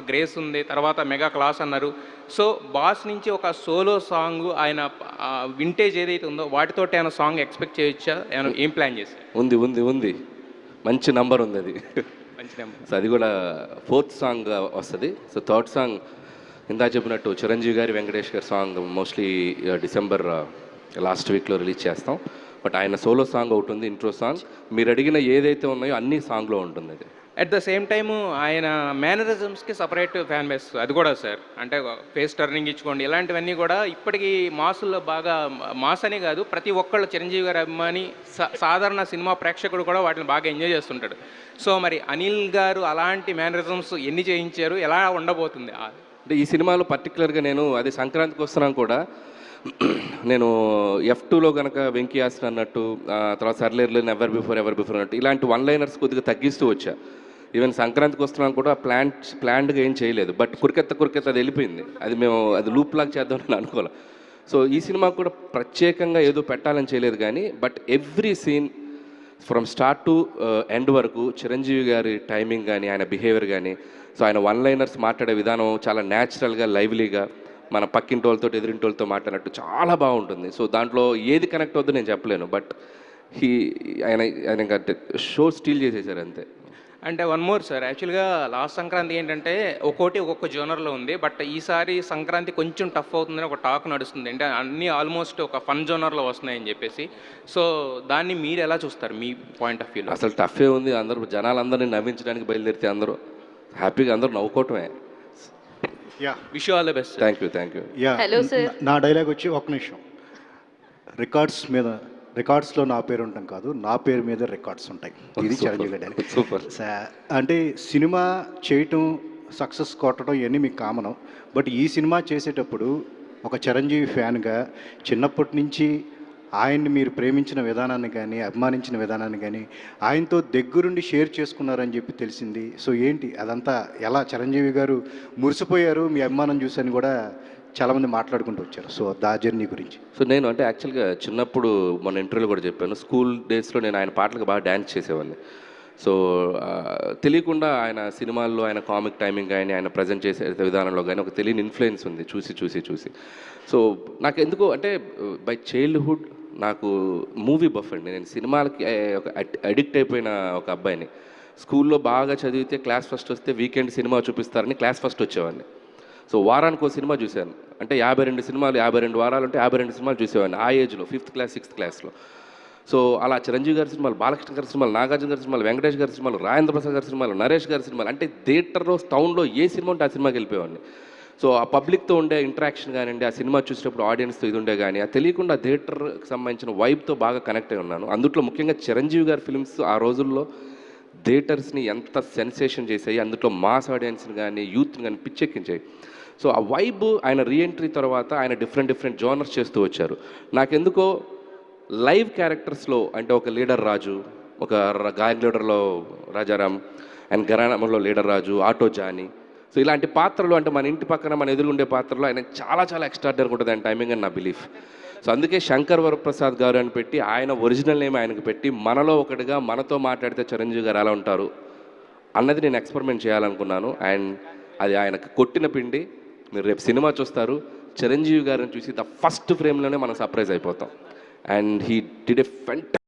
Grace ఉంది, తర్వాత mega class అన్నారు. సో బాస్ నుంచి ఒక సోలో సాంగ్ ఆయన వింటేజ్ ఏదైతే ఉందో వాటితోటి ఏమైనా సాంగ్ ఎక్స్పెక్ట్ చేయొచ్చా? ఏమైనా ఏం ప్లాన్ చేసి? ఉంది ఉంది ఉంది మంచి నంబర్ ఉంది అది. మంచి నెంబర్. సో అది కూడా 4th సాంగ్ వస్తుంది. సో 3rd సాంగ్ ఇందా చెప్పినట్టు చిరంజీవి గారి, వెంకటేష్ గారి సాంగ్ మోస్ట్లీ డిసెంబర్ లాస్ట్ వీక్లో రిలీజ్ చేస్తాం. బట్ ఆయన సోలో సాంగ్ ఒకటి ఉంది, ఇంట్రో సాంగ్. మీరు అడిగిన ఏదైతే ఉన్నాయో అన్ని సాంగ్లో ఉంటుంది అది. అట్ ద సేమ్ టైము ఆయన మేనరిజమ్స్కి సపరేట్ ఫ్యాన్ బేస్ అది కూడా సార్. అంటే ఫేస్ టర్నింగ్ ఇచ్చుకోండి, ఇలాంటివన్నీ కూడా ఇప్పటికీ మాసుల్లో బాగా మాస్ అని కాదు, ప్రతి ఒక్కళ్ళు చిరంజీవి గారి అభిమాని సాధారణ సినిమా ప్రేక్షకుడు కూడా వాటిని బాగా ఎంజాయ్ చేస్తుంటాడు. సో మరి అనిల్ గారు అలాంటి మేనరిజమ్స్ ఎన్ని చేయించారు, ఎలా ఉండబోతుంది? అంటే ఈ సినిమాలో పర్టికులర్గా నేను అది సంక్రాంతికి వస్తున్నాను కూడా, నేను F2లో కనుక వెంకీ ఆసన్ అన్నట్టు, తర్వాత సర్లేర్లో ఎవర్ బిఫోర్ అన్నట్టు ఇలాంటి వన్ లైనర్స్ కొద్దిగా తగ్గిస్తూ వచ్చా. ఈవెన్ సంక్రాంతికి వస్తున్నాను కూడా ప్లాన్డ్గా ఏం చేయలేదు. బట్ కురికెత్త అది వెళ్ళిపోయింది. అది లూప్ లాగా చేద్దామని అనుకోవాలి. సో ఈ సినిమాకు కూడా ప్రత్యేకంగా ఏదో పెట్టాలని చేయలేదు కానీ, but every scene from start to end వరకు చిరంజీవి గారి టైమింగ్ కానీ, ఆయన బిహేవియర్ కానీ, సో ఆయన వన్ లైనర్స్ మాట్లాడే విధానం చాలా న్యాచురల్గా, లైవ్లీగా, మన పక్కింటోళ్ళతో ఎదురింటోళ్ళతో మాట్లాడినట్టు చాలా బాగుంటుంది. సో దాంట్లో ఏది కనెక్ట్ అవుద్దో నేను చెప్పలేను. బట్ ఆయన షో స్టీల్ చేసేసారు అంతే. అంటే వన్ మోర్ సార్, యాక్చువల్గా లాస్ట్ సంక్రాంతి ఏంటంటే ఒక్కొక్క జోనర్లో ఉంది. బట్ ఈసారి సంక్రాంతి కొంచెం టఫ్ అవుతుందని ఒక టాక్ నడుస్తుంది. అంటే అన్నీ ఆల్మోస్ట్ ఒక ఫన్ జోనర్లో వస్తున్నాయని చెప్పేసి. సో దాన్ని మీరు ఎలా చూస్తారు మీ పాయింట్ ఆఫ్ వ్యూలో? అసలు టఫే ఉంది. అందరూ జనాలందరినీ నవ్వించడానికి బయలుదేరితే అందరూ హ్యాపీగా అందరూ నవ్వుకోవటమే. Wish you all the best. Thank you. Hello sir, నా డైలాగ్ వచ్చి ఒక నిమిషం. రికార్డ్స్లో నా పేరు ఉంటాం కాదు, నా పేరు మీద రికార్డ్స్ ఉంటాయి. ఇది చిరంజీవి గారి డైలాగ్. సూపర్. అంటే సినిమా చేయటం, సక్సెస్ కొట్టడం ఇవన్నీ మీకు కామనం. బట్ ఈ సినిమా చేసేటప్పుడు ఒక చిరంజీవి ఫ్యాన్గా చిన్నప్పటి నుంచి ఆయన్ని మీరు ప్రేమించిన విధానాన్ని కానీ, అభిమానించిన విధానాన్ని కానీ ఆయనతో దగ్గరుండి షేర్ చేసుకున్నారని చెప్పి తెలిసింది. సో ఏంటి అదంతా, ఎలా చిరంజీవి గారు మురిసిపోయారు మీ అభిమానం చూసని కూడా చాలామంది మాట్లాడుకుంటూ వచ్చారు. సో దా జర్నీ గురించి. సో నేను అంటే యాక్చువల్గా చిన్నప్పుడు మొన్న ఇంటర్వ్యూలో కూడా చెప్పాను, స్కూల్ డేస్లో నేను ఆయన పాటలకు బాగా డ్యాన్స్ చేసేవాడిని. సో తెలియకుండా ఆయన సినిమాల్లో ఆయన కామిక్ టైమింగ్ కానీ, ఆయన ప్రజెంట్ చేసే విధానంలో కానీ ఒక తెలియని ఇన్ఫ్లుయెన్స్ ఉంది చూసి. సో నాకు ఎందుకో అంటే బై చైల్డ్హుడ్ నాకు మూవీ బఫ్ అండి. నేను సినిమాలకి ఒక అడిక్ట్ అయిపోయిన ఒక అబ్బాయిని. స్కూల్లో బాగా చదివితే క్లాస్ ఫస్ట్ వస్తే వీకెండ్ సినిమా చూపిస్తారని క్లాస్ ఫస్ట్ వచ్చేవాడిని. సో వారానికి ఒక సినిమా చూశాను. అంటే 52 సినిమాలు, 52 వారాలు అంటే 52 సినిమాలు చూసేవాడిని ఆ ఏజ్లో, 5th క్లాస్ 6th క్లాస్లో. సో అలా చిరంజీవి గారి సినిమాలు, బాలకృష్ణ గారి సినిమాలు, నాగార్జున గారి సినిమాలు, వెంకటేష్ గారి సినిమాలు, రాజేంద్ర ప్రసాద్ గారి సినిమాలు, నరేష్ గారి సినిమాలు, అంటే థియేటర్లో టౌన్లో ఏ సినిమా ఉంటే ఆ సినిమాకి వెళ్ళిపోయేవాడిని. సో ఆ పబ్లిక్తో ఉండే ఇంటరాక్షన్ కానివ్వండి, ఆ సినిమా చూసేటప్పుడు ఆడియన్స్తో ఇది ఉండే కానీ, అది తెలియకుండా థియేటర్కి సంబంధించిన వైబ్తో బాగా కనెక్ట్ అయి ఉన్నాను. అందులో ముఖ్యంగా చిరంజీవి గారి ఫిల్మ్స్ ఆ రోజుల్లో థియేటర్స్ని ఎంత సెన్సేషన్ చేసాయి, అందులో మాస్ ఆడియన్స్ని కానీ, యూత్ని కానీ పిచ్చెక్కించాయి. సో ఆ వైబ్ ఆయన రీఎంట్రీ తర్వాత ఆయన డిఫరెంట్ జోనర్స్ చేస్తూ వచ్చారు. నాకెందుకో లైవ్ క్యారెక్టర్స్లో అంటే ఒక లీడర్ రాజు, ఒక గాయక్ లీడర్లో రాజారాం, అండ్ గరాణంలో లీడర్ రాజు, ఆటో జానీ, సో ఇలాంటి పాత్రలు అంటే మన ఇంటి పక్కన మన ఎదురుగుండే పాత్రలో ఆయన చాలా ఎక్స్ట్రాడినరీగా ఉంటుంది ఆయన టైమింగ్ అని నా బిలీఫ్. సో అందుకే శంకర్ వరప్రసాద్ గారు అని పెట్టి ఆయన ఒరిజినల్ నేమ్ ఆయనకు పెట్టి మనలో ఒకటిగా మనతో మాట్లాడితే చిరంజీవి గారు ఎలా ఉంటారు అన్నది నేను ఎక్స్పెరిమెంట్ చేయాలనుకున్నాను. అండ్ అది ఆయనకు కొట్టిన పిండి. మీరు రేపు సినిమా చూస్తారు, చిరంజీవి గారిని చూసి ద ఫస్ట్ ఫ్రేమ్లోనే మనం సర్ప్రైజ్ అయిపోతాం. And he did a fantastic